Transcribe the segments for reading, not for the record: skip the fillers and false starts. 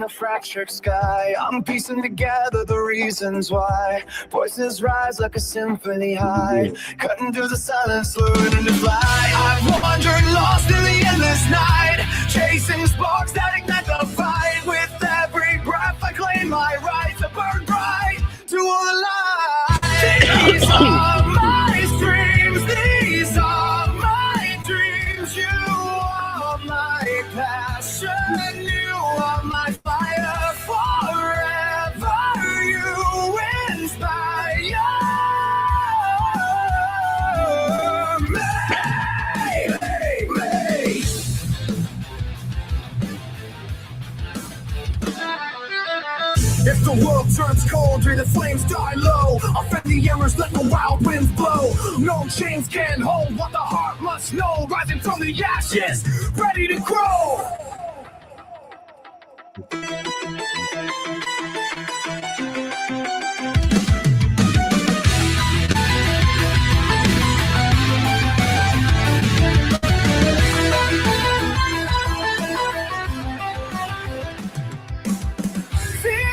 a fractured sky. I'm piecing together the reasons why. Voices rise like a symphony high, cutting through the silence, learning to fly. I've wandered lost in the endless night, chasing sparks that ignite the fight. With every breath I claim my right to burn bright to all the light. These are my dreams, these are my dreams. You are my passion, you are my fire. Forever you inspire me. If the world turns cold, the flames die low. I'll fend the embers, let the wild winds blow. No chains can hold what the heart must know. Rising from the ashes, ready to grow.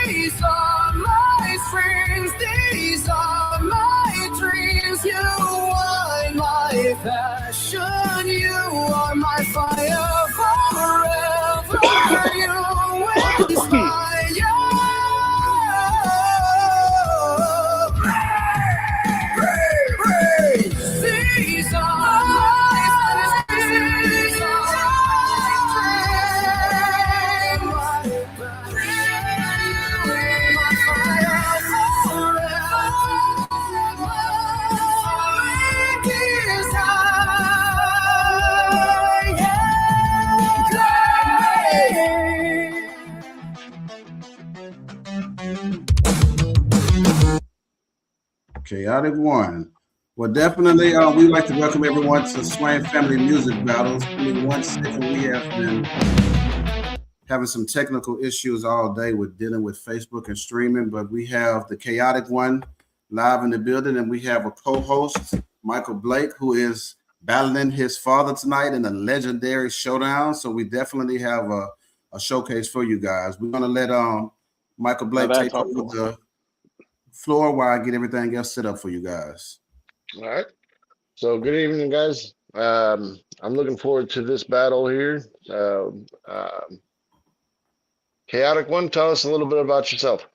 These are my strings, these are my dreams. You are my passion, you are my fire. Forever you inspire. These are my strings, these are Chaotic One. Well, definitely, we'd like to welcome everyone to Swain Family Music Battles. Give me 1 second. We have been having some technical issues all day with dealing with Facebook and streaming, but we have the Chaotic One live in the building, and we have a co-host, Michael Blake, who is battling his father tonight in a legendary showdown. So we definitely have a showcase for you guys. We're going to let Michael Blake take over the floor while I get everything else set up for you guys. All right. So good evening, guys. I'm looking forward to this battle here. Chaotic One, tell us a little bit about yourself.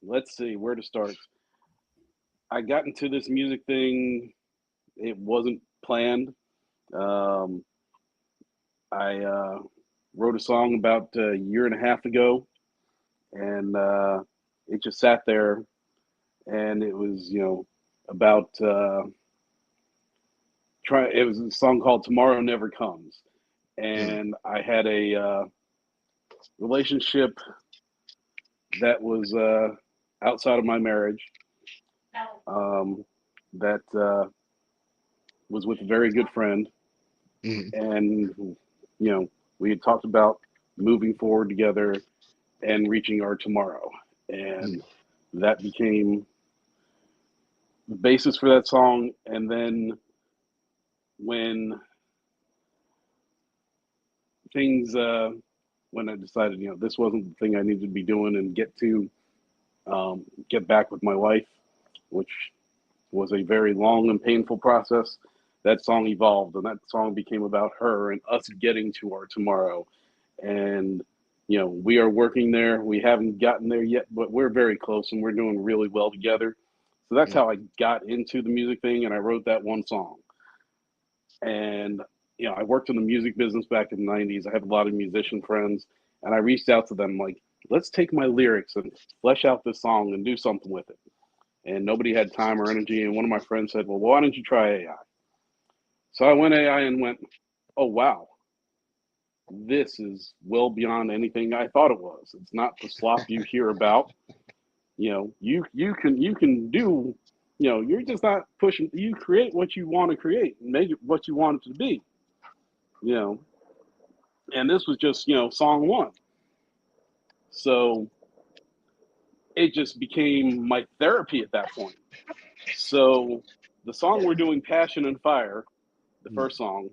Let's see where to start. I got into this music thing. It wasn't planned. I wrote a song about a year and a half ago, and it just sat there. And it was, about it was a song called "Tomorrow Never Comes," and I had a relationship that was outside of my marriage. That was with a very good friend, and we had talked about moving forward together and reaching our tomorrow, and that became the basis for that song. And then when things when I decided this wasn't the thing I needed to be doing and get back with my wife, which was a very long and painful process, that song evolved, and that song became about her and us getting to our tomorrow. And we are working there. We haven't gotten there yet, but we're very close, and we're doing really well together. So that's how I got into the music thing, and I wrote that one song. And I worked in the music business back in the 90s. I have a lot of musician friends, and I reached out to them like, let's take my lyrics and flesh out this song and do something with it. And nobody had time or energy. And one of my friends said, well, why don't you try AI? So I went AI and went, oh, wow, this is well beyond anything I thought it was. It's not the slop you hear about. You can do, you're just not pushing. You create what you want to create and make it what you want it to be, and this was just, song one. So it just became my therapy at that point. So the song we're doing, Passion and Fire, the first song,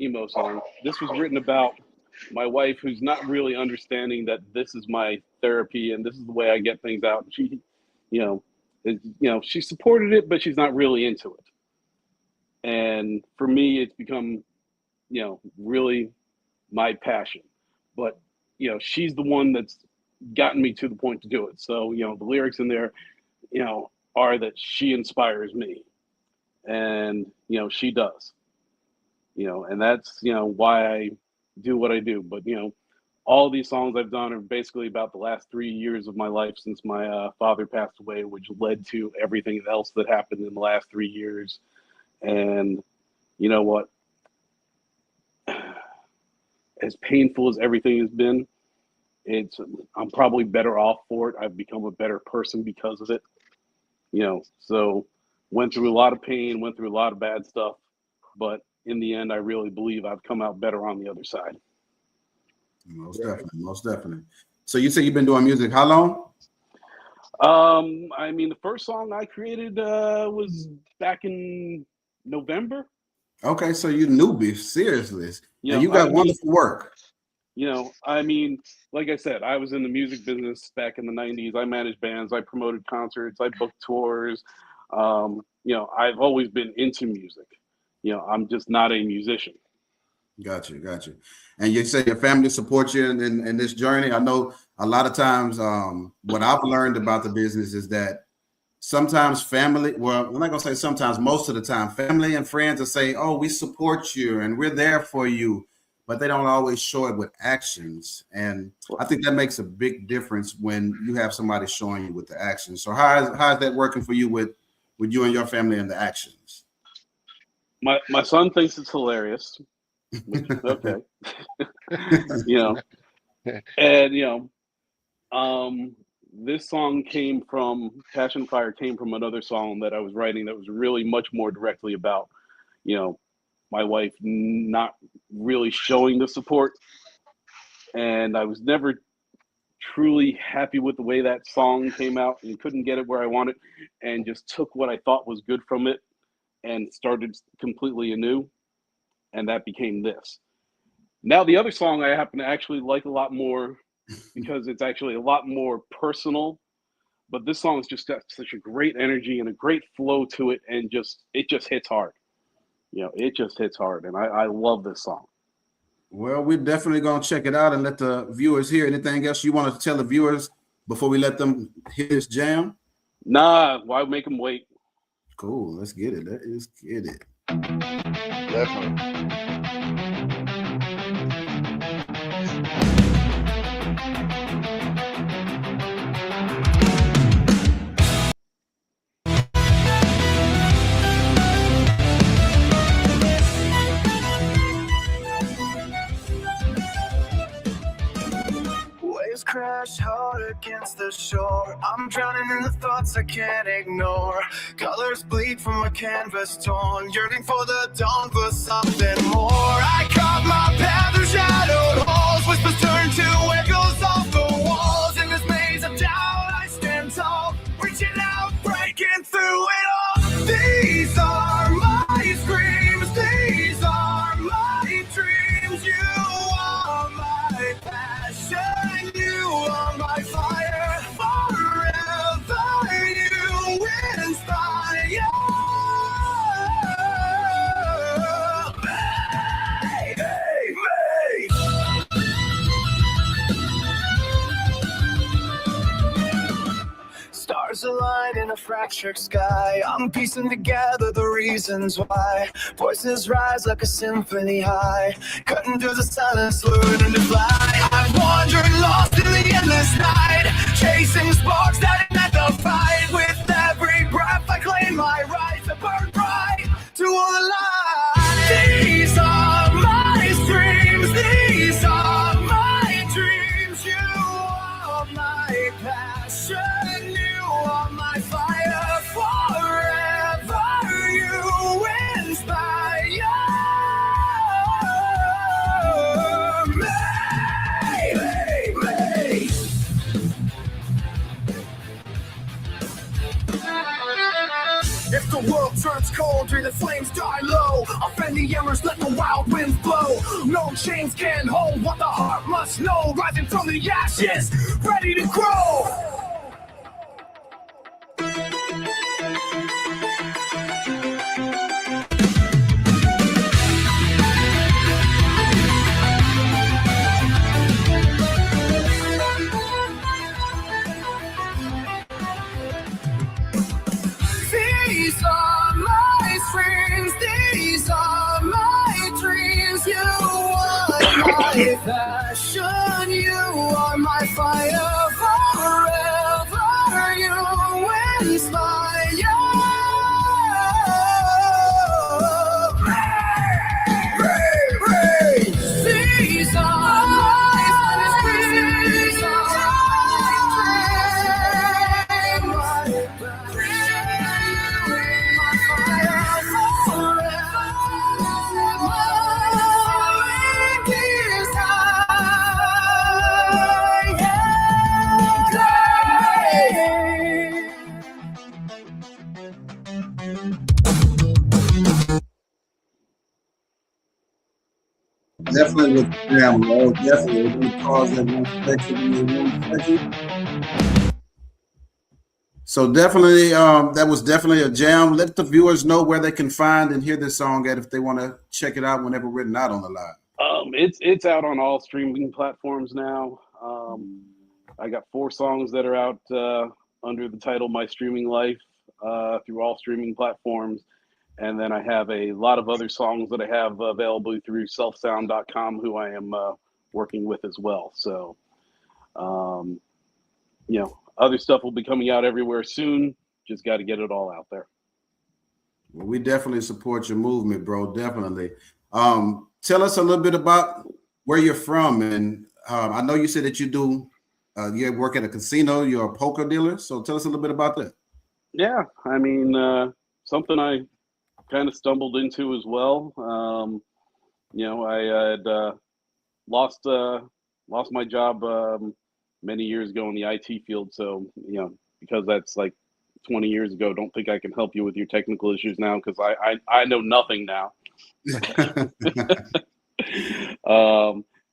emo song, this was written about my wife, who's not really understanding that this is my therapy and this is the way I get things out. She, she supported it, but she's not really into it. And for me, it's become, really my passion. But, she's the one that's gotten me to the point to do it. So, the lyrics in there, are that she inspires me. And, she does. And that's, why I do what I do. But, all these songs I've done are basically about the last 3 years of my life since my father passed away, which led to everything else that happened in the last 3 years. And you know what? As painful as everything has been, I'm probably better off for it. I've become a better person because of it. So went through a lot of pain, went through a lot of bad stuff, but in the end, I really believe I've come out better on the other side. Most definitely, most definitely. So you say you've been doing music how long? The first song I created was back in November. Okay, so you newbie, seriously. And you got wonderful work. Like I said, I was in the music business back in the 90s. I managed bands, I promoted concerts, I booked tours. I've always been into music. I'm just not a musician. Got you. And you say your family supports you in this journey. I know a lot of times what I've learned about the business is that sometimes family, well, I'm not going to say sometimes, most of the time, family and friends will say, oh, we support you and we're there for you, but they don't always show it with actions. And I think that makes a big difference when you have somebody showing you with the actions. So how is that working for you with you and your family and the actions? My son thinks it's hilarious. Which, okay. And this song came from Passion Fire came from another song that I was writing that was really much more directly about, my wife not really showing the support. And I was never truly happy with the way that song came out and couldn't get it where I wanted, and just took what I thought was good from it and started completely anew. And that became this. Now, the other song I happen to actually like a lot more because it's actually a lot more personal. But this song's just got such a great energy and a great flow to it, and it just hits hard. It just hits hard, and I love this song. Well, we're definitely going to check it out and let the viewers hear. Anything else you want to tell the viewers before we let them hear this jam? Nah, why make them wait? Cool, let's get it. Let's get it. Definitely. Waves crash hard against the shore. I'm drowning in the thoughts I can't ignore. Colors bleed from a canvas torn, yearning for the dawn for something more. I carve my path through shadowed halls, whispers turn to echoes off the walls. In this maze of doubt, I stand tall, reaching out, breaking through it all. These are my screams, these are my dreams. You are my passion, you are my fire. Forever you inspire me. Stars align in a fractured sky. I'm piecing together the reasons why. Voices rise like a symphony high, cutting through the silence, learning to fly. I'm wandering lost in the endless night, chasing sparks that ignite the fight. With every breath I claim my right to burn bright to all the light. These are my streams, these are my dreams. You are my passion, you are my fire. Forever you inspire me. If the world turns colder, the flames die low. Offend the embers, let the wild winds blow. No chains can hold what the heart must know. Rising from the ashes, ready to grow. These are my strings, these are my dreams. You are my passion, you are my fire forever. You inspire. These are my strings, these are Definitely with jam, bro. Definitely. We're going to cause that one section. So definitely, that was definitely a jam. Let the viewers know where they can find and hear this song at if they want to check it out whenever we're not on the live. It's out on all streaming platforms now. I got 4 songs that are out under the title My Streaming Life through all streaming platforms. And then I have a lot of other songs that I have available through selfsound.com, who I am working with as well. So, other stuff will be coming out everywhere soon. Just got to get it all out there. Well, we definitely support your movement, bro. Definitely. Tell us a little bit about where you're from. And I know you said that you work at a casino. You're a poker dealer. So tell us a little bit about that. Yeah. I mean, something I kind of stumbled into as well. I had lost my job many years ago in the IT field. So, because that's like 20 years ago, don't think I can help you with your technical issues now, because I know nothing now.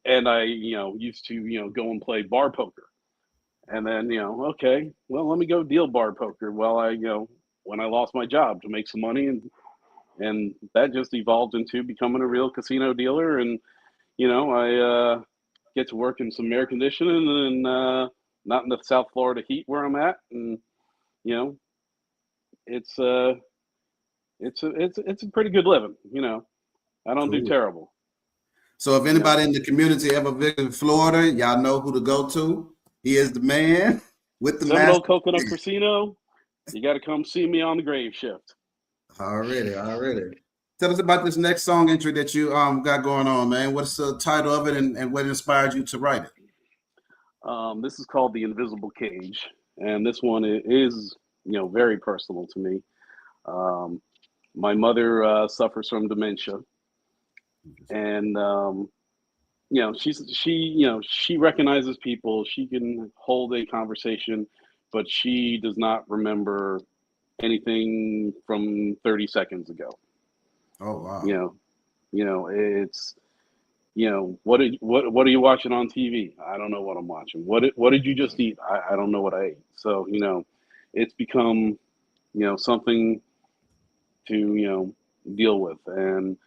And I, used to, go and play bar poker. And then, okay, well, let me go deal bar poker. Well, when I lost my job to make some money, and that just evolved into becoming a real casino dealer. And, I get to work in some air conditioning and not in the South Florida heat where I'm at. And, it's a pretty good living. I don't do terrible. So if anybody in the community ever visited Florida, y'all know who to go to. He is the man with the Seminole Coconut Casino. You got to come see me on the grave shift. Already. Tell us about this next song entry that you got going on, man. What's the title of it and what inspired you to write it? This is called The Invisible Cage, and this one is, very personal to me. My mother suffers from dementia, and she recognizes people. She can hold a conversation, but she does not remember anything from 30 seconds ago. Oh wow. It's what are you watching on TV? I don't know what I'm watching. What did you just eat? I don't know what I ate. So it's become something to deal with. And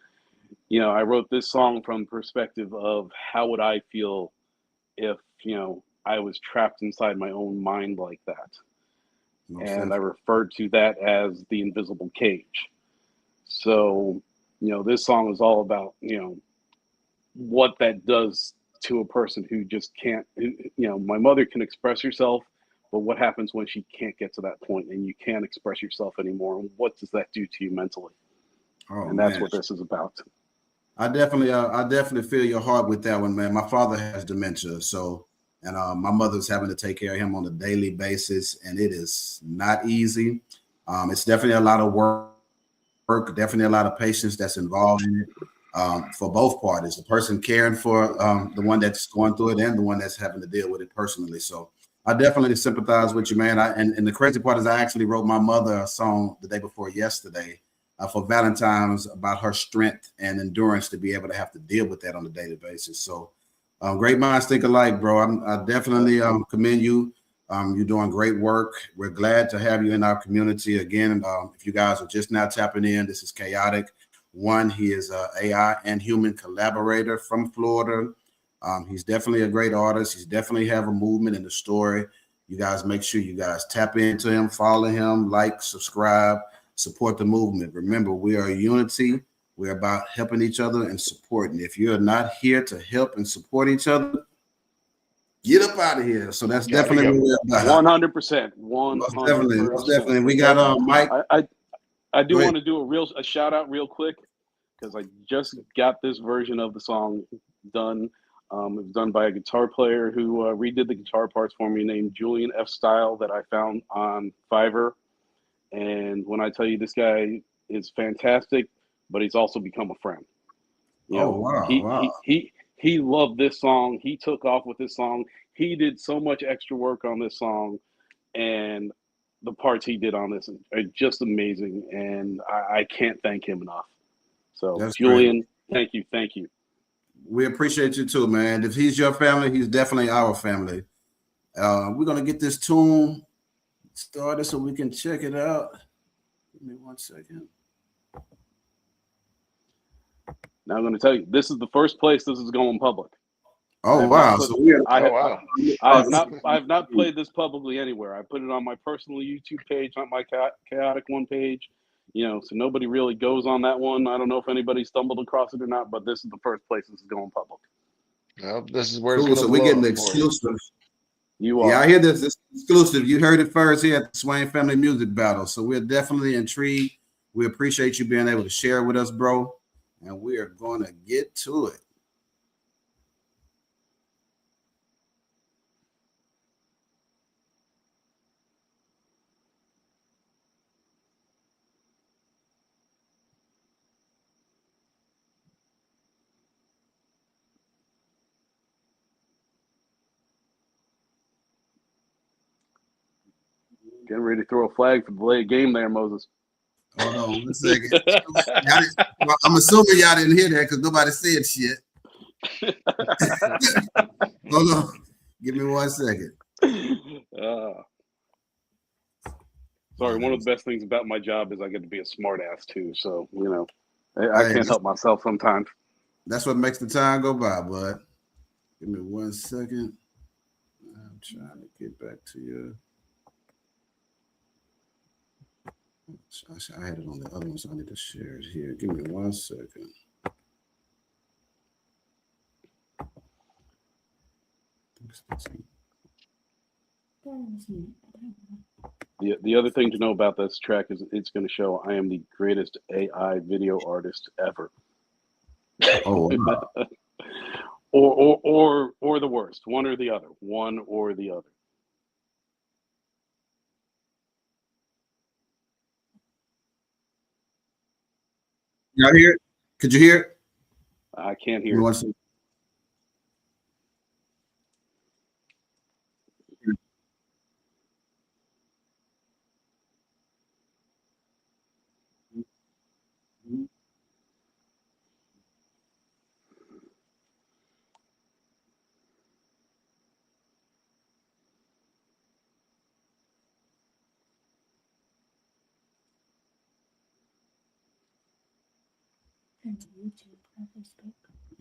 I wrote this song from the perspective of how would I feel if I was trapped inside my own mind like that. And I referred to that as the invisible cage. So, this song is all about, what that does to a person who just can't, my mother can express herself, but what happens when she can't get to that point and you can't express yourself anymore? And what does that do to you mentally? And that's what this is about. I definitely feel your heart with that one, man. My father has dementia, and my mother's having to take care of him on a daily basis, and it is not easy. It's definitely a lot of work, definitely a lot of patience that's involved in it for both parties, the person caring for the one that's going through it and the one that's having to deal with it personally. So I definitely sympathize with you, man. And the crazy part is I actually wrote my mother a song the day before yesterday for Valentine's about her strength and endurance to be able to have to deal with that on a daily basis. So great minds think alike, bro. I definitely commend you. You're doing great work. We're glad to have you in our community again. If you guys are just now tapping in, this is Chaotic One. He is an AI and human collaborator from Florida. He's definitely a great artist. He's definitely have a movement in the story. You guys make sure you guys tap into him, follow him, like, subscribe, support the movement. Remember, we are a unity. We're about helping each other and supporting. If you're not here to help and support each other, get up out of here. So that's definitely what we're about. 100%. 100%. Definitely. We got Mike. I do want to do a shout out real quick because I just got this version of the song done. It was done by a guitar player who redid the guitar parts for me named Julian F. Style that I found on Fiverr. And when I tell you this guy is fantastic, but he's also become a friend. Wow. He loved this song. He took off with this song. He did so much extra work on this song, and the parts he did on this are just amazing. And I can't thank him enough. So that's Julian, great. Thank you. We appreciate you too, man. If he's your family, he's definitely our family. We're gonna get this tune started so we can check it out. Give me 1 second. Now I'm going to tell you, this is the first place this is going public. Oh wow! I have not played this publicly anywhere. I put it on my personal YouTube page, not my Chaotic One page. So nobody really goes on that one. I don't know if anybody stumbled across it or not, but this is the first place this is going public. Well, this is where cool. So we're getting the exclusive. You are. Yeah, I hear this. This is exclusive. You heard it first here at the Swain Family Music Battle. So we're definitely intrigued. We appreciate you being able to share with us, bro. And we are going to get to it. Getting ready to throw a flag for the late game there, Moses. Hold on 1 second. I'm assuming y'all didn't hear that because nobody said shit. Hold on. Give me 1 second. Sorry, one of the best things about my job is I get to be a smart ass too. So, I can't help myself sometimes. That's what makes the time go by, bud. Give me 1 second. I'm trying to get back to you. I had it on the other one, so I need to share it here. Give me 1 second. The other thing to know about this track is it's going to show I am the greatest AI video artist ever. Oh, wow. or the worst, one or the other. Y'all hear it? Could you hear it? I can't hear it.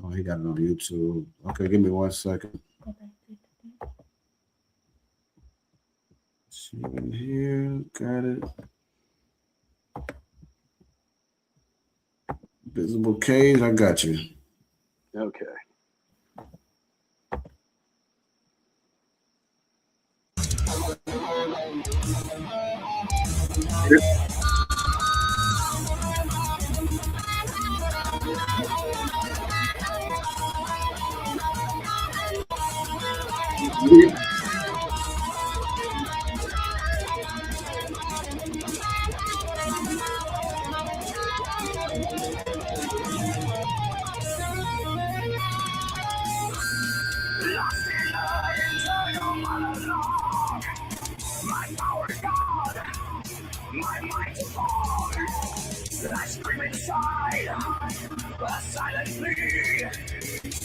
Oh, he got it on YouTube. Okay, give me 1 second. See in here, got it. Visible cage, I got you. Okay. My mind's fog. I scream inside, silently.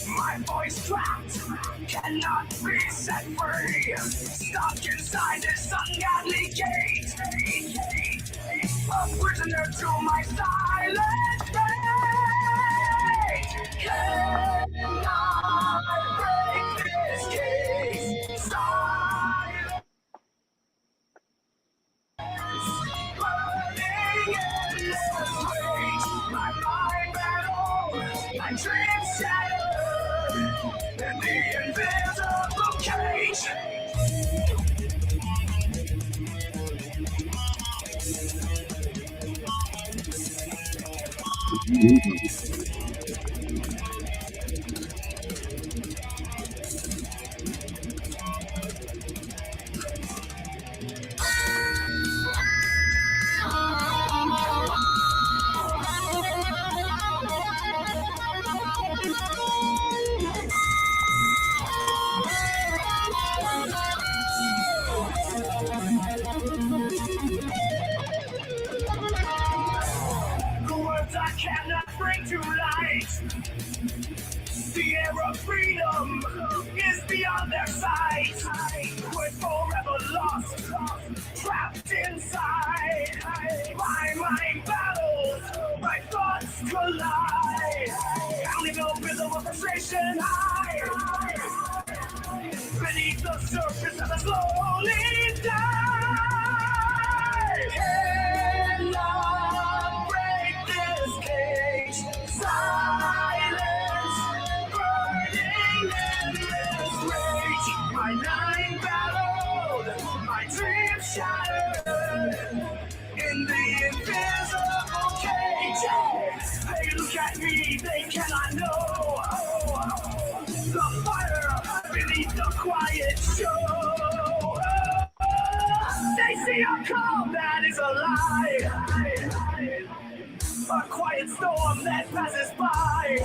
My voice trapped, cannot be set free. Stuck inside this ungodly gate. A prisoner to my silent fate. Cannot break this case. Silence. Burning endless rage. My mind battle, my dreams shattered in the invisible cage. The words I cannot bring to light. The air of freedom is beyond their sight. We're forever lost, trapped inside. My mind battles, my thoughts collide. Counting a rhythm of frustration high. Beneath the surface of the slowly die. Cannot break this cage. Silence, burning endless rage. My mind battled, my dreams shattered in the invisible cage. They look at me, they cannot know the fire beneath the quiet show. They see a calm that is a lie, a quiet storm that passes by,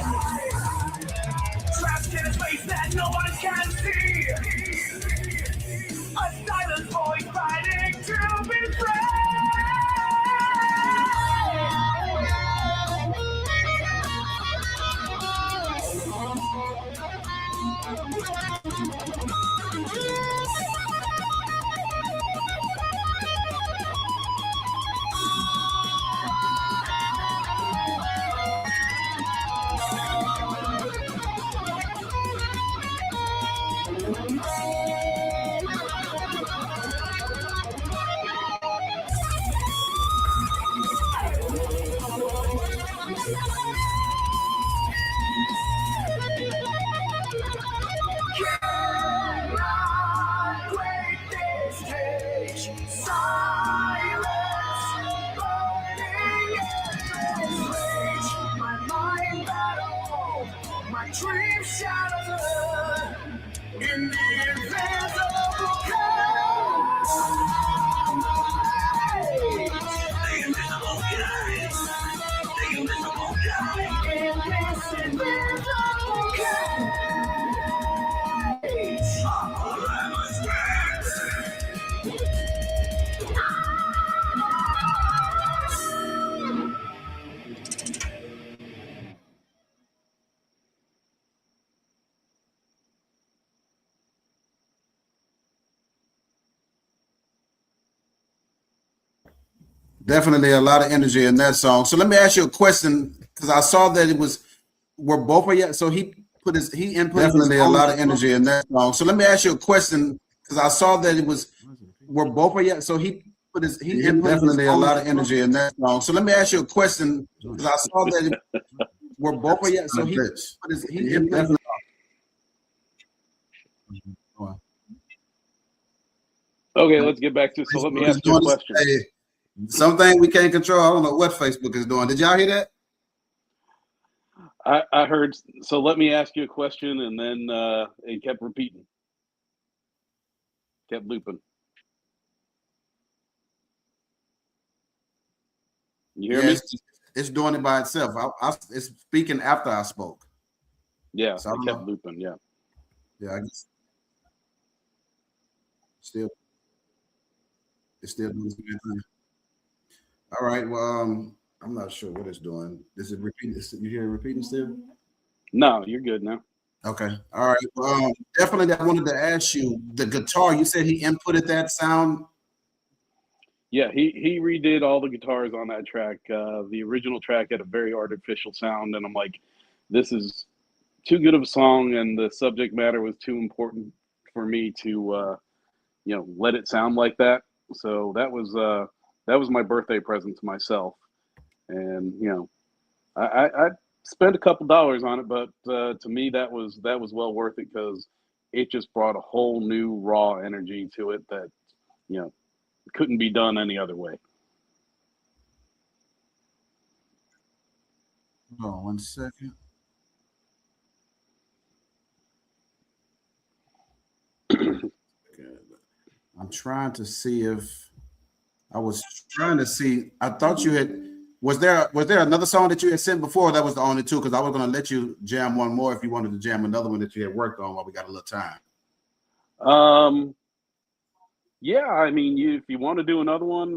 trapped in a space that no one can see. A silent voice fighting to be free. Cannot break this cage. Silence, burning endless rage. My mind battled, my dreams shattered in the invisible cage. The invisible cage. The invisible cage. In this invisible cage. Definitely a lot of energy in that song. So let me ask you a question, because I saw that it was were both of you. So he put his he input definitely a lot of energy in that song. So let me ask you a question, because I saw that it was were both of you. So he put his he input definitely a lot of energy in that song. So let me ask you a question, because I saw that it were both of you. So he put his he input. Okay, let's get back to. So let me ask you a question. Something we can't control. I don't know what Facebook is doing. Did y'all hear that? I heard. So let me ask you a question, and then it kept repeating, kept looping. You hear me? It's doing it by itself. It's speaking after I spoke. Yeah, so it kept looping. Yeah. Yeah, I guess. It's still doing the same thing. All right. Well, I'm not sure what it's doing. Is it repeating? You hear it repeating still? No, you're good now. Okay. All right. Well, definitely, I wanted to ask you the guitar. You said he inputted that sound. Yeah, he redid all the guitars on that track. The original track had a very artificial sound, and I'm like, this is too good of a song, and the subject matter was too important for me to let it sound like that. So that was my birthday present to myself, and I spent a couple dollars on it, but to me that was well worth it because it just brought a whole new raw energy to it that you know couldn't be done any other way. Hold on 1 second. I'm trying to see if I was trying to see. I thought you had. Was there another song that you had sent before? Or that was the only two because I was going to let you jam one more if you wanted to jam another one that you had worked on while we got a little time. Yeah, I mean, if you want to do another one,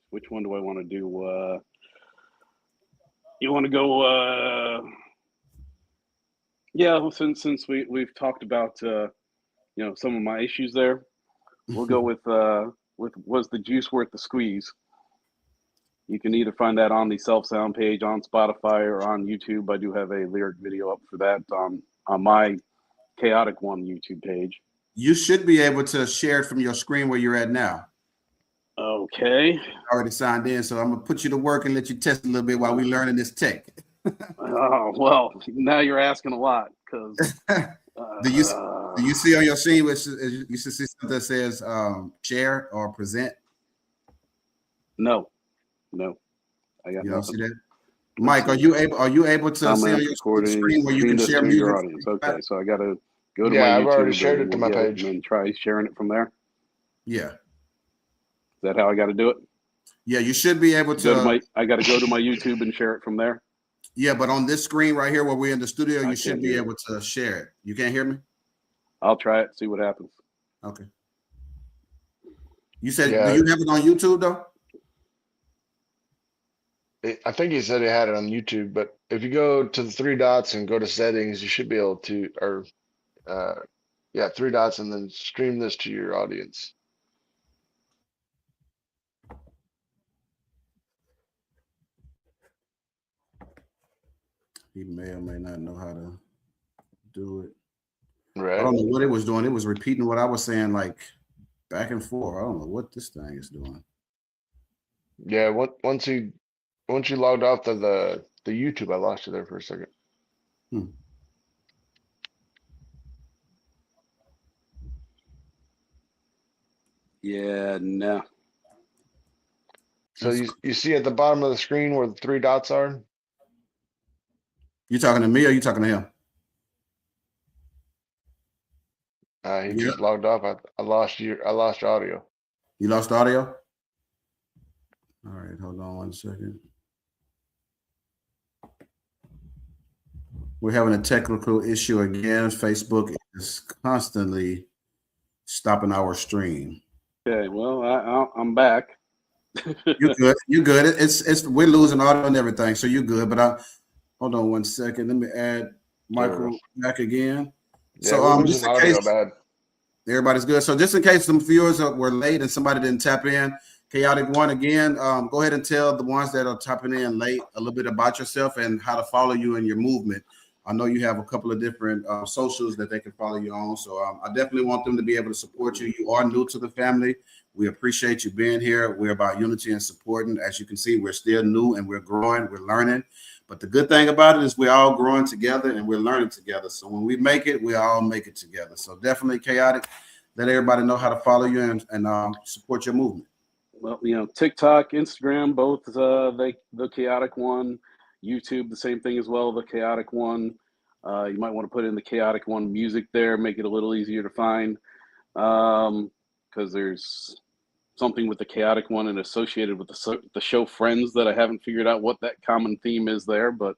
which one do I want to do? You want to go? Yeah, well, since we've talked about some of my issues there, we'll go with was the juice worth the squeeze? You can either find that on the Self Sound page on Spotify or on YouTube. I do have a lyric video up for that on my Chaotic One YouTube page. You should be able to share it from your screen where you're at now. Okay. Already signed in, so I'm gonna put you to work and let you test a little bit while we learning this tech. Oh well, now you're asking a lot because. Do you see on your screen which you should see something that says share or present? No, I got You nothing. don't see that? Mike, are you able to see on your screen where you can share music? Your audience. Okay, so I got to go to my Yeah, I've YouTube already shared it to my page. and then try sharing it from there. Yeah. Is that how I got to do it? Yeah, you should be able to. I got to go to my YouTube and share it from there. Yeah, but on this screen right here where we're in the studio, you should be able it. to share it. You can't hear me? I'll try it, see what happens. Okay. You said, do you have it on YouTube though? I think he said he had it on YouTube, but if you go to the three dots and go to settings, you should be able to, or three dots and then stream this to your audience. He may or may not know how to do it. Right. I don't know what it was doing. It was repeating what I was saying, like back and forth. I don't know what this thing is doing. Yeah, once you logged off to the YouTube, I lost you there for a second. Yeah, no. So you see at the bottom of the screen where the three dots are? You talking to me or you talking to him? He just logged off. I lost your audio. You lost audio? All right, hold on 1 second. We're having a technical issue again. Facebook is constantly stopping our stream. Okay, well, I'm back. You're good. You're good. It's we're losing audio and everything, so you're good. But hold on 1 second. Let me add Michael back again. Yeah, so just in case everybody's good. So just in case some viewers were late and somebody didn't tap in, Chaotic One again. Go ahead and tell the ones that are tapping in late a little bit about yourself and how to follow you in your movement. I know you have a couple of different socials that they can follow you on. So I definitely want them to be able to support you. You are new to the family. We appreciate you being here. We're about unity and supporting. As you can see, we're still new and we're growing. We're learning. But the good thing about it is we're all growing together and we're learning together. So when we make it, we all make it together. So definitely Chaotic. Let everybody know how to follow you and support your movement. Well, TikTok, Instagram, both the Chaotic One. YouTube, the same thing as well, the Chaotic One. You might want to put in the Chaotic One music there, make it a little easier to find, because there's something with the Chaotic One and associated with the show Friends that I haven't figured out what that common theme is there. But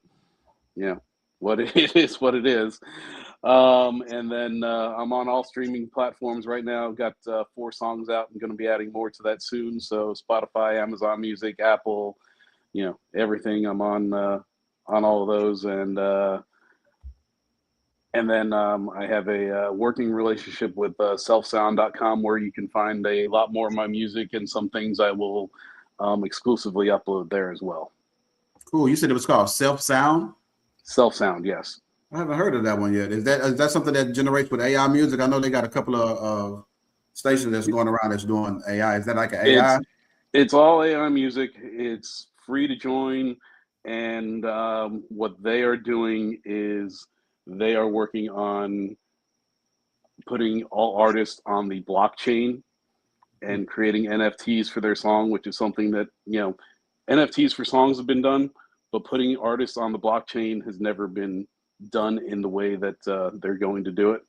yeah, what it is, what it is. And then I'm on all streaming platforms right now. Got 4 songs out. I'm going to be adding more to that soon. So Spotify, Amazon Music, Apple, everything. I'm on all of those. And then I have a working relationship with selfsound.com where you can find a lot more of my music, and some things I will exclusively upload there as well. Cool. You said it was called Self Sound? Self Sound, yes. I haven't heard of that one yet. Is that something that generates with AI music? I know they got a couple of stations that's going around that's doing AI. Is that like an AI? It's all AI music. It's free to join. And what they are doing is they are working on putting all artists on the blockchain and creating NFTs for their song, which is something that, NFTs for songs have been done, but putting artists on the blockchain has never been done in the way that they're going to do it.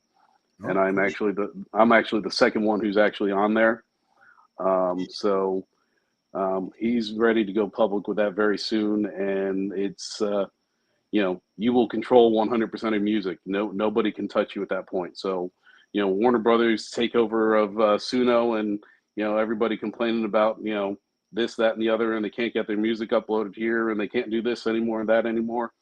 Oh, And I'm actually the second one who's actually on there. So he's ready to go public with that very soon. And it's, you will control 100% of music. Nobody can touch you at that point. So, Warner Brothers takeover of Suno, and, everybody complaining about, this, that, and the other, and they can't get their music uploaded here, and they can't do this anymore and that anymore.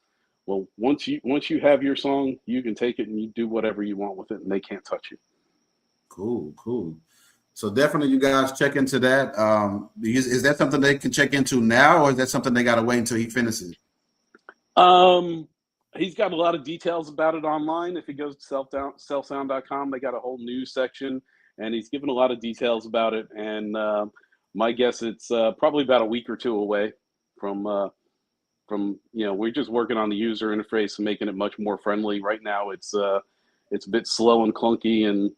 Well, once you have your song, you can take it and you do whatever you want with it, and they can't touch you. Cool. So definitely, you guys check into that. Is that something they can check into now, or is that something they got to wait until he finishes? He's got a lot of details about it online. If he goes to selfsound.com, they got a whole news section, and he's given a lot of details about it. And my guess, it's probably about a week or 2 away from we're just working on the user interface and making it much more friendly. Right now, it's a bit slow and clunky, and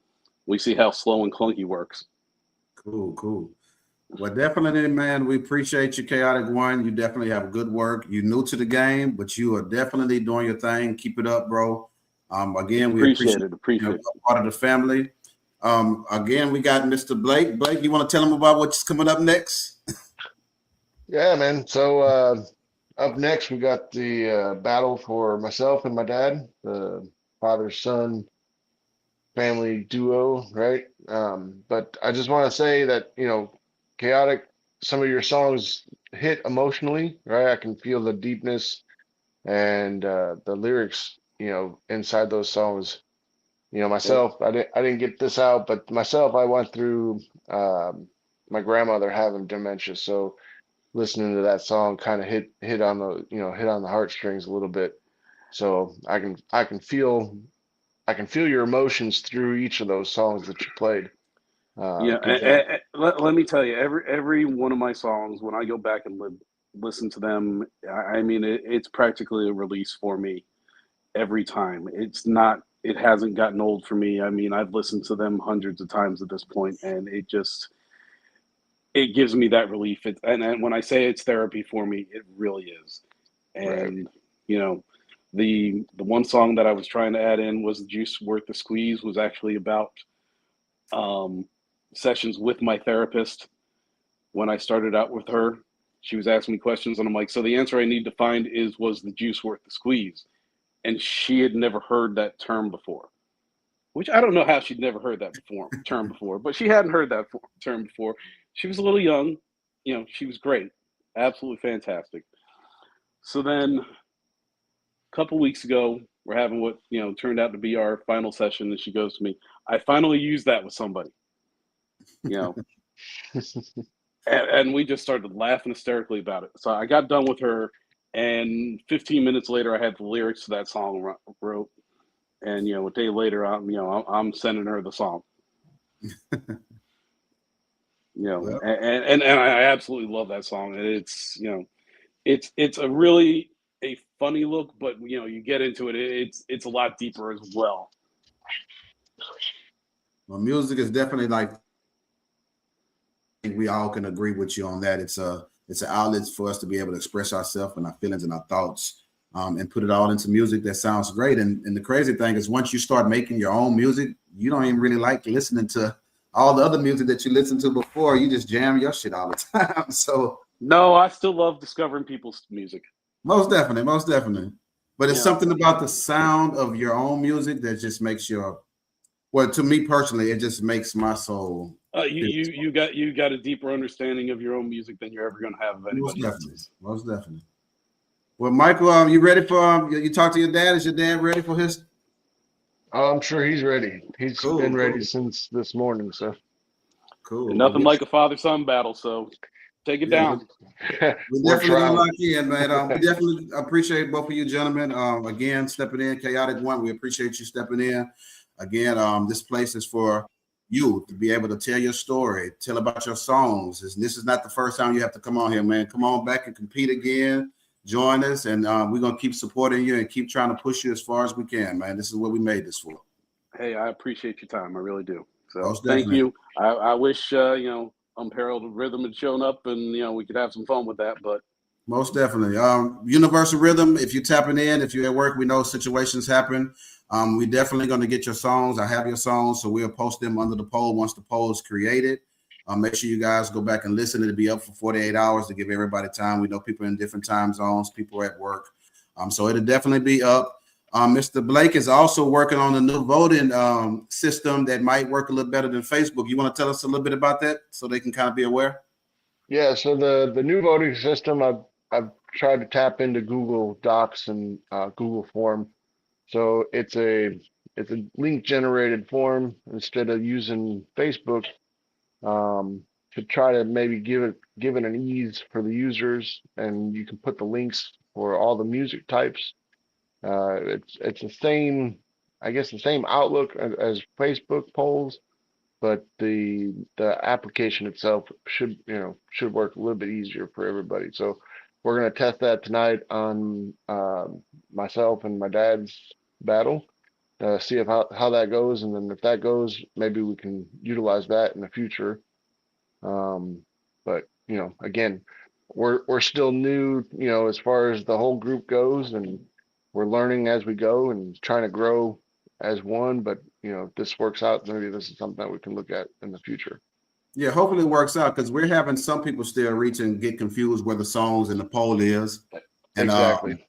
we see how slow and clunky works. Cool. Well, definitely, man, we appreciate you, Chaotic One. You definitely have good work. You're new to the game, but you are definitely doing your thing. Keep it up, bro. Again, we appreciate it. Part of the family. Again, we got Mr. Blake. Blake, you want to tell him about what's coming up next? Yeah, man. So up next, we got the battle for myself and my dad, the father-son family duo, right? But I just want to say that, Chaotic, some of your songs hit emotionally, right? I can feel the deepness and the lyrics, inside those songs. Myself, I didn't get this out, but myself, I went through my grandmother having dementia, so listening to that song kind of hit on the heartstrings a little bit. So I can feel your emotions through each of those songs that you played. Let me tell you, every one of my songs, when I go back and listen to them, I mean, it's practically a release for me every time. It hasn't gotten old for me. I mean, I've listened to them hundreds of times at this point, and it gives me that relief. And when I say it's therapy for me, it really is. And, right. The one song that I was trying to add in was "The Juice Worth the Squeeze," was actually about sessions with my therapist. When I started out with her, she was asking me questions, and I'm like, so the answer I need to find was the juice worth the squeeze? And she had never heard that term before, which I don't know how she'd never heard that term before, but she hadn't heard that term before. She was a little young, she was great, absolutely fantastic. So then a couple weeks ago, we're having what, turned out to be our final session, and she goes to me, I finally used that with somebody. And we just started laughing hysterically about it. So I got done with her, and 15 minutes later, I had the lyrics to that song wrote. And a day later, I'm sending her the song. Well, and I absolutely love that song. And it's a really a funny look, but you get into it, it's a lot deeper as well. Well, music is definitely like, I think we all can agree with you on that. It's an outlet for us to be able to express ourselves and our feelings and our thoughts, and put it all into music that sounds great. And the crazy thing is, once you start making your own music, you don't even really like listening to all the other music that you listened to before. You just jam your shit all the time. So no, I still love discovering people's music. Most definitely. But it's something about the sound of your own music that just makes well, to me personally, it just makes my soul. You got a deeper understanding of your own music than you're ever going to have of anybody else's. Most definitely. Well, Michael, you ready for you talk to your dad? Is your dad ready for his? I'm sure he's ready. He's been ready since this morning. So cool. And nothing like a father-son battle. So take it down. We definitely gonna lock in, man. We definitely appreciate both of you gentlemen. Again, stepping in, Chaotic One. We appreciate you stepping in. Again, this place is for you to be able to tell your story, tell about your songs. This is not the first time you have to come on here, man. Come on back and compete again. Join us, and we're gonna keep supporting you and keep trying to push you as far as we can, man. This is what we made this for. Hey, I appreciate your time. I really do. So thank you. I wish Unparalleled Rhythm had shown up, and we could have some fun with that. But most definitely, Universal Rhythm. If you're tapping in, if you're at work, we know situations happen. We're definitely going to get your songs. I have your songs, so we'll post them under the poll once the poll is created. Make sure you guys go back and listen. It'll be up for 48 hours to give everybody time. We know people in different time zones, people at work. So it'll definitely be up. Mr. Blake is also working on a new voting system that might work a little better than Facebook. You want to tell us a little bit about that so they can kind of be aware? Yeah, so the new voting system, I've tried to tap into Google Docs and Google Form. So it's a link generated form instead of using Facebook, to try to maybe give it an ease for the users, and you can put the links for all the music types. It's the same, I guess, the same outlook as Facebook polls, but the application itself should work a little bit easier for everybody. So we're gonna test that tonight on myself and my dad's battle. See how that goes, and then if that goes, maybe we can utilize that in the future. But again, we're still new, as far as the whole group goes, and we're learning as we go and trying to grow as one. But if this works out, maybe this is something that we can look at in the future. Yeah, hopefully it works out, because we're having some people still reach and get confused where the songs and the poll is. And, exactly.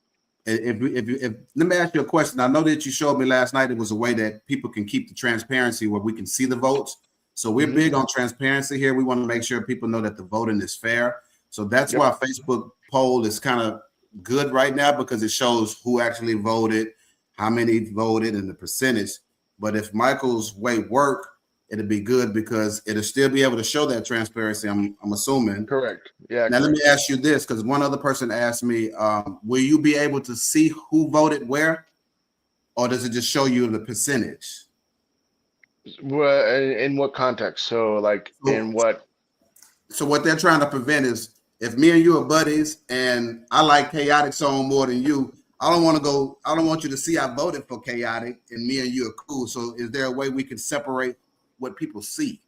If let me ask you a question. I know that you showed me last night it was a way that people can keep the transparency where we can see the votes. So we're big on transparency here. We want to make sure people know that the voting is fair. So that's why Facebook poll is kind of good right now, because it shows who actually voted, how many voted, and the percentage. But if Michael's way work, it'll be good because it'll still be able to show that transparency. I'm assuming. Correct. Yeah. Now let me ask you this, because one other person asked me, will you be able to see who voted where, or does it just show you the percentage? Well, in what context? So like in what? So what they're trying to prevent is, if me and you are buddies and I like Chaotic song more than you, I don't want you to see I voted for Chaotic and me and you are cool. So is there a way we can separate what people see?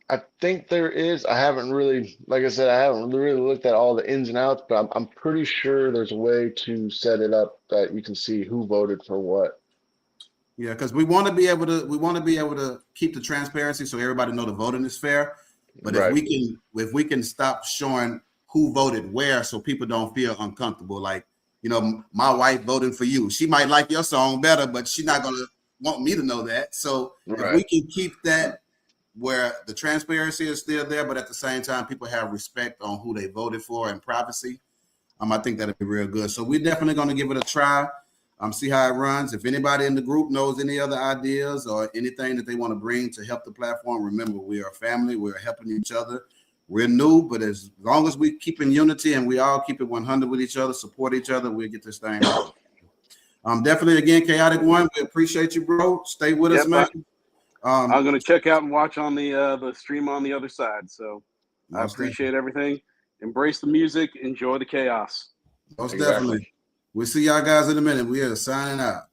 I think there is. I haven't really, like I said, I haven't really looked at all the ins and outs, but I'm pretty sure there's a way to set it up that you can see who voted for what. Yeah, because we want to be able to keep the transparency so everybody know the voting is fair. But if we can stop showing who voted where, so people don't feel uncomfortable. Like, my wife voting for you. She might like your song better, but she's not gonna want me to know that. So if we can keep that where the transparency is still there, but at the same time people have respect on who they voted for and privacy, I think that'd be real good. So we're definitely gonna give it a try. See how it runs. If anybody in the group knows any other ideas or anything that they want to bring to help the platform, remember, we are a family. We're helping each other. We're new, but as long as we keep in unity and we all keep it 100 with each other, support each other, we'll get this thing going. Definitely, again, Chaotic One, we appreciate you, bro. Stay with us, man. I'm going to check out and watch on the stream on the other side. So I appreciate everything. Embrace the music. Enjoy the chaos. Most definitely. We'll see y'all guys in a minute. We are signing out.